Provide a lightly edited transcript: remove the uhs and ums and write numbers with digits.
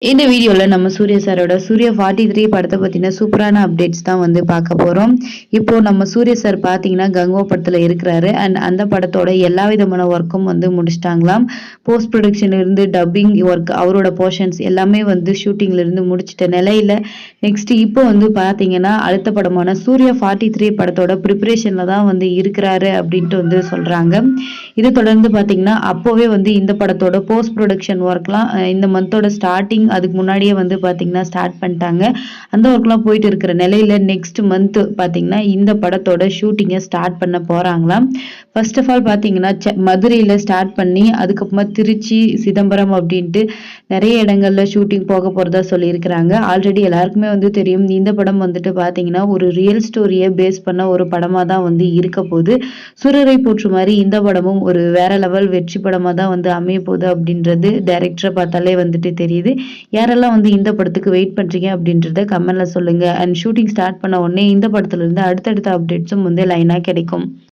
இந்த வீடியோல நம்ம சூர்யா சாரோட சூர்யா 43 படத்த பத்தின சூப்பரான அப்டேட்ஸ் தான் வந்து பார்க்க போறோம். இப்போ நம்ம சூர்யா சார் பார்த்தீங்கன்னா, கங்கா படத்துல இருக்கிறாரு. அண்ட் அந்த படத்தோட எல்லா விதமான ஒர்க்கும் வந்து முடிச்சுட்டாங்களாம். போஸ்ட் புரொடக்ஷன்ல இருந்து டப்பிங் ஒர்க் அவரோட போர்ஷன்ஸ் எல்லாமே வந்து ஷூட்டிங்ல இருந்து முடிச்சிட்ட நிலையில, நெக்ஸ்ட் இப்போ வந்து பார்த்தீங்கன்னா, அடுத்த படமான சூர்யா 43 படத்தோட பிரிப்பரேஷன்ல தான் வந்து இருக்கிறாரு அப்படின்ட்டு வந்து சொல்றாங்க. இத தொடர்ந்து பார்த்தீங்கன்னா, அப்போவே வந்து இந்த படத்தோட போஸ்ட் புரொடக்ஷன் ஒர்க்லாம் இந்த மந்தோட ஸ்டார்ட்டிங் அதுக்கு முன்னாடியே வந்து பார்த்தீங்கன்னா ஸ்டார்ட் பண்ணிட்டாங்க. அந்த ஒர்க்லாம் போயிட்டு இருக்கிற நிலையில நெக்ஸ்ட் மந்த் பார்த்தீங்கன்னா, இந்த படத்தோட ஷூட்டிங்க ஸ்டார்ட் பண்ண போறாங்களாம். ஃபர்ஸ்ட் ஆஃப் ஆல் பார்த்தீங்கன்னா, மதுரையில ஸ்டார்ட் பண்ணி அதுக்கப்புறமா திருச்சி, சிதம்பரம் அப்படின்ட்டு நெறைய இடங்கள்ல ஷூட்டிங் போக போறதா சொல்லியிருக்கிறாங்க. ஆல்ரெடி எல்லாருக்குமே வந்து தெரியும். இந்த படம் வந்துட்டு பார்த்தீங்கன்னா, ஒரு ரியல் ஸ்டோரிய பேஸ் பண்ண ஒரு படமா தான் வந்து இருக்க போது. சூரரை போற்று மாரி இந்த படமும் ஒரு வேற லெவல் வெற்றி படமா தான் வந்து அமைய போகுது அப்படின்றது டைரக்டர பார்த்தாலே வந்துட்டு தெரியுது. யாரெல்லாம் வந்து இந்த படத்துக்கு வெயிட் பண்றீங்க அப்படின்றத கமெண்ட்ல சொல்லுங்க. அண்ட் ஷூட்டிங் ஸ்டார்ட் பண்ண உடனே இந்த படத்துல இருந்து அடுத்தடுத்த அப்டேட்ஸும் வந்து லைனா கிடைக்கும்.